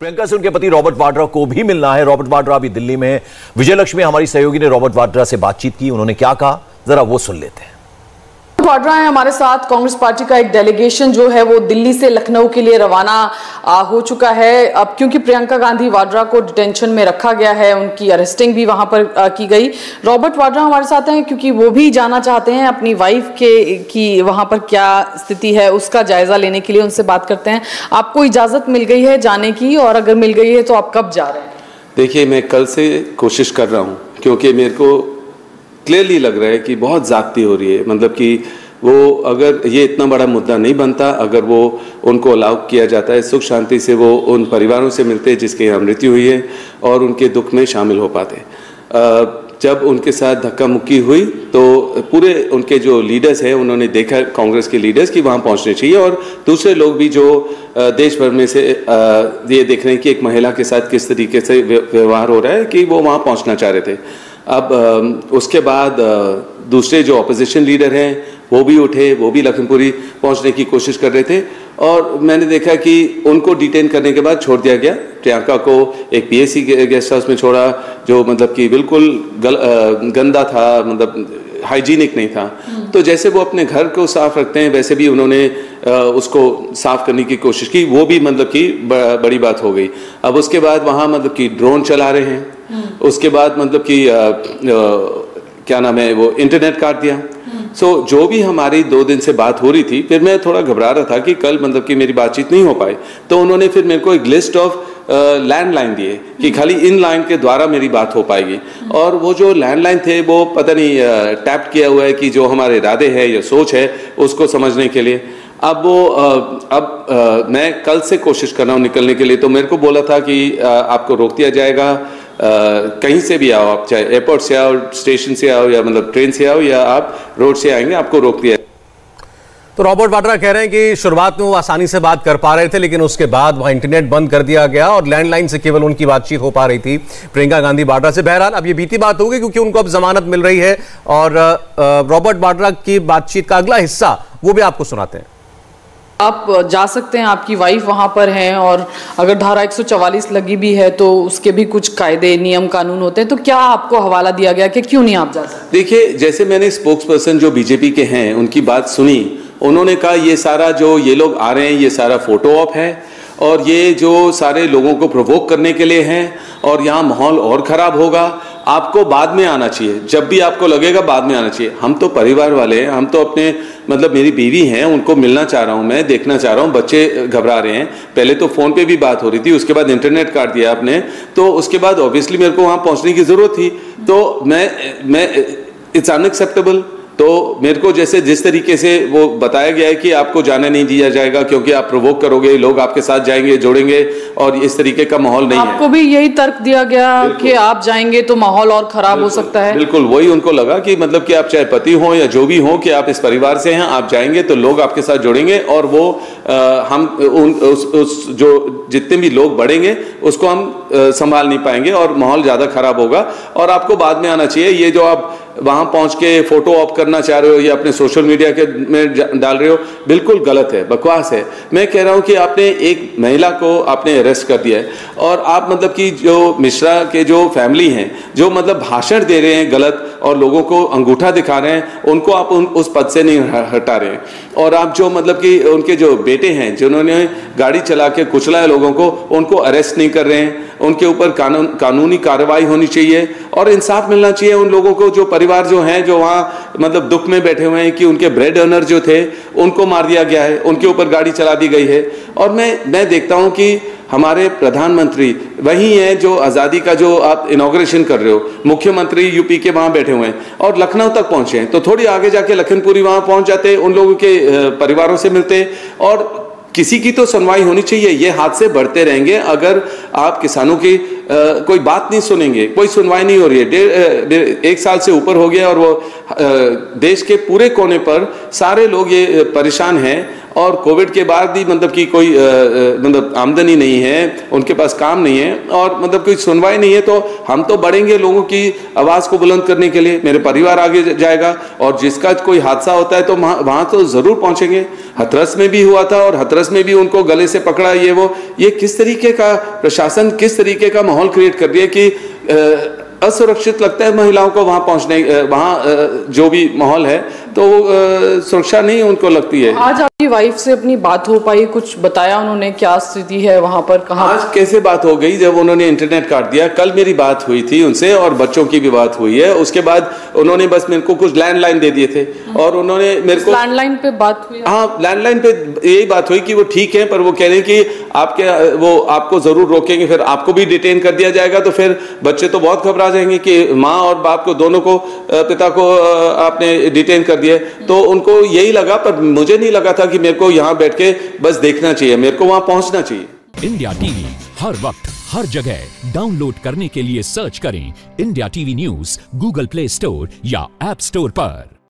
प्रियंका से उनके पति रॉबर्ट वाड्रा को भी मिलना है। रॉबर्ट वाड्रा अभी दिल्ली में। विजयलक्ष्मी हमारी सहयोगी ने रॉबर्ट वाड्रा से बातचीत की, उन्होंने क्या कहा जरा वो सुन लेते हैं। वाड्रा है हमारे साथ। कांग्रेस पार्टी का एक डेलीगेशन जो है वो दिल्ली से लखनऊ के लिए रवाना हो चुका है। अब क्योंकि प्रियंका गांधी वाड्रा को डिटेंशन में रखा गया है, उनकी अरेस्टिंग भी वहां पर की गई। रॉबर्ट वाड्रा हमारे साथ हैं क्योंकि वो भी जानना चाहते हैं अपनी वाइफ की वहां पर क्या स्थिति है, उसका जायजा लेने के लिए उनसे बात करते हैं। आपको इजाजत मिल गई है जाने की, और अगर मिल गई है तो आप कब जा रहे हैं? देखिए, मैं कल से कोशिश कर रहा हूँ क्योंकि मेरे को क्लियरली लग रहा है कि बहुत ज्यादती हो रही है। मतलब कि वो अगर ये इतना बड़ा मुद्दा नहीं बनता, अगर वो उनको अलाउ किया जाता है सुख शांति से वो उन परिवारों से मिलते जिसके यहाँ मृत्यु हुई है और उनके दुख में शामिल हो पाते। जब उनके साथ धक्का मुक्की हुई तो पूरे उनके जो लीडर्स हैं उन्होंने देखा, कांग्रेस के लीडर्स, कि वहाँ पहुँचने चाहिए, और दूसरे लोग भी जो देश भर में से ये देख रहे हैं कि एक महिला के साथ किस तरीके से व्यवहार हो रहा है कि वो वहाँ पहुँचना चाह रहे थे। अब उसके बाद दूसरे जो ऑपोजिशन लीडर हैं वो भी उठे, वो भी लखनपुरी पहुंचने की कोशिश कर रहे थे, और मैंने देखा कि उनको डिटेन करने के बाद छोड़ दिया गया। प्रियंका को एक पीएसी गेस्ट हाउस में छोड़ा जो मतलब कि बिल्कुल गंदा था, मतलब हाइजीनिक नहीं था। तो जैसे वो अपने घर को साफ रखते हैं वैसे भी उन्होंने उसको साफ करने की कोशिश की, वो भी मतलब कि बड़ी बात हो गई। अब उसके बाद वहाँ मतलब कि ड्रोन चला रहे हैं, उसके बाद मतलब कि क्या नाम है वो इंटरनेट काट दिया। जो भी हमारी 2 दिन से बात हो रही थी, फिर मैं थोड़ा घबरा रहा था कि कल मतलब कि मेरी बातचीत नहीं हो पाई, तो उन्होंने फिर मेरे को एक लिस्ट ऑफ लैंडलाइन दिए कि खाली इन लाइन के द्वारा मेरी बात हो पाएगी। और वो जो लैंडलाइन थे वो पता नहीं टैप किया हुआ है कि जो हमारे इरादे हैं या सोच है उसको समझने के लिए। अब वो मैं कल से कोशिश कर रहा हूँ निकलने के लिए, तो मेरे को बोला था कि आपको रोक दिया जाएगा, कहीं से भी आओ आप, चाहे एयरपोर्ट से आओ, स्टेशन से आओ, या मतलब ट्रेन से आओ, या आप रोड से आएंगे, आपको रोक दिया। तो रॉबर्ट वाड्रा कह रहे हैं कि शुरुआत में वो आसानी से बात कर पा रहे थे, लेकिन उसके बाद वहां इंटरनेट बंद कर दिया गया और लैंडलाइन से केवल उनकी बातचीत हो पा रही थी प्रियंका गांधी वाड्रा से। बहरहाल अब ये बीती बात होगी क्योंकि उनको अब जमानत मिल रही है, और रॉबर्ट वाड्रा की बातचीत का अगला हिस्सा वो भी आपको सुनाते हैं। आप जा सकते हैं, आपकी वाइफ वहां पर हैं, और अगर धारा 144 लगी भी है तो उसके भी कुछ कायदे नियम कानून होते हैं, तो क्या आपको हवाला दिया गया कि क्यों नहीं आप जा सकते? देखिए, जैसे मैंने स्पोक्स पर्सन जो बीजेपी के हैं उनकी बात सुनी, उन्होंने कहा ये सारा जो ये लोग आ रहे हैं ये सारा फोटो ऑप है, और ये जो सारे लोगों को प्रोवोक करने के लिए हैं, और यहाँ माहौल और खराब होगा, आपको बाद में आना चाहिए, जब भी आपको लगेगा बाद में आना चाहिए। हम तो परिवार वाले हैं, हम तो अपने मतलब मेरी बीवी हैं उनको मिलना चाह रहा हूं, मैं देखना चाह रहा हूं, बच्चे घबरा रहे हैं। पहले तो फोन पे भी बात हो रही थी, उसके बाद इंटरनेट काट दिया आपने, तो उसके बाद ऑब्वियसली मेरे को वहां पहुंचने की जरूरत थी। तो मैं इट्स अनएक्सेप्टेबल। तो मेरे को जैसे जिस तरीके से वो बताया गया है कि आपको जाने नहीं दिया जाएगा क्योंकि आप प्रोवोक करोगे, लोग आपके साथ जाएंगे, जोड़ेंगे, और इस तरीके का माहौल नहीं है। आपको भी यही तर्क दिया गया कि आप जाएंगे तो माहौल और खराब हो सकता है? बिल्कुल वही उनको लगा कि मतलब कि आप चाहे पति हो या जो भी हो, कि आप इस परिवार से हैं, आप जाएंगे तो लोग आपके साथ जुड़ेंगे, और वो हम जो जितने भी लोग बढ़ेंगे उसको हम संभाल नहीं पाएंगे और माहौल ज्यादा खराब होगा, और आपको बाद में आना चाहिए। ये जो आप वहां पहुंच के फोटो ऑफ करना चाह रहे हो या अपने सोशल मीडिया के में डाल रहे हो, बिल्कुल गलत है, बकवास है। मैं कह रहा हूं कि आपने एक महिला को आपने अरेस्ट कर दिया है, और आप मतलब कि जो मिश्रा के जो फैमिली हैं जो मतलब भाषण दे रहे हैं गलत और लोगों को अंगूठा दिखा रहे हैं, उनको आप उस पद से नहीं हटा रहे हैं। और आप जो मतलब कि उनके जो बेटे हैं जिन्होंने गाड़ी चला के कुचला है लोगों को, उनको अरेस्ट नहीं कर रहे हैं। उनके ऊपर कानूनी कार्रवाई होनी चाहिए और इंसाफ मिलना चाहिए उन लोगों को, जो परिवार जो हैं जो वहाँ मतलब दुख में बैठे हुए हैं कि उनके ब्रेड अर्नर जो थे उनको मार दिया गया है, उनके ऊपर गाड़ी चला दी गई है। और मैं देखता हूँ कि हमारे प्रधानमंत्री वही हैं जो आज़ादी का जो आप इनॉग्रेशन कर रहे हो, मुख्यमंत्री यूपी के वहाँ बैठे हुए हैं और लखनऊ तक पहुँचे हैं, तो थोड़ी आगे जाके लखनपुरी वहाँ पहुँच जाते, उन लोगों के परिवारों से मिलते, और किसी की तो सुनवाई होनी चाहिए। ये हादसे बढ़ते रहेंगे अगर आप किसानों की कोई बात नहीं सुनेंगे, कोई सुनवाई नहीं हो रही है। 1 साल से ऊपर हो गया और वो देश के पूरे कोने पर सारे लोग ये परेशान हैं, और कोविड के बाद भी मतलब कि कोई मतलब आमदनी नहीं है, उनके पास काम नहीं है और मतलब कोई सुनवाई नहीं है, तो हम तो बढ़ेंगे लोगों की आवाज को बुलंद करने के लिए, मेरे परिवार आगे जाएगा और जिसका कोई हादसा होता है तो वहां तो जरूर पहुंचेंगे। हथरस में भी हुआ था और हथरस में भी उनको गले से पकड़ा, ये किस तरीके का प्रशासन, किस तरीके का माहौल क्रिएट कर रही है कि असुरक्षित लगता है महिलाओं को वहां पहुंचने, वहां जो भी माहौल है तो सुरक्षा नहीं उनको लगती है। आज आपकी वाइफ से अपनी बात हो पाई, कुछ बताया उन्होंने क्या स्थिति है वहां पर, कहाँ? आज कैसे बात हो गई जब उन्होंने इंटरनेट काट दिया। कल मेरी बात हुई थी उनसे और बच्चों की भी बात हुई है। उसके बाद उन्होंने बस मेरे को कुछ लैंडलाइन दे दिए थे और उन्होंने मेरे को लैंडलाइन पे बात हुई? हाँ, लैंडलाइन पे यही बात हुई कि वो ठीक है, पर वो कह रहे हैं कि आपको जरूर रोकेंगे, फिर आपको भी डिटेन कर दिया जाएगा। तो फिर बच्चे तो बहुत घबरा जाएंगे कि माँ और बाप को, दोनों को, पिता को आपने डिटेन कर दिया। तो उनको यही लगा, पर मुझे नहीं लगा था कि मेरे को यहाँ बैठ के बस देखना चाहिए, मेरे को वहां पहुंचना चाहिए। इंडिया टीवी हर वक्त हर जगह डाउनलोड करने के लिए सर्च करें India TV news Google play store या ऐप स्टोर पर।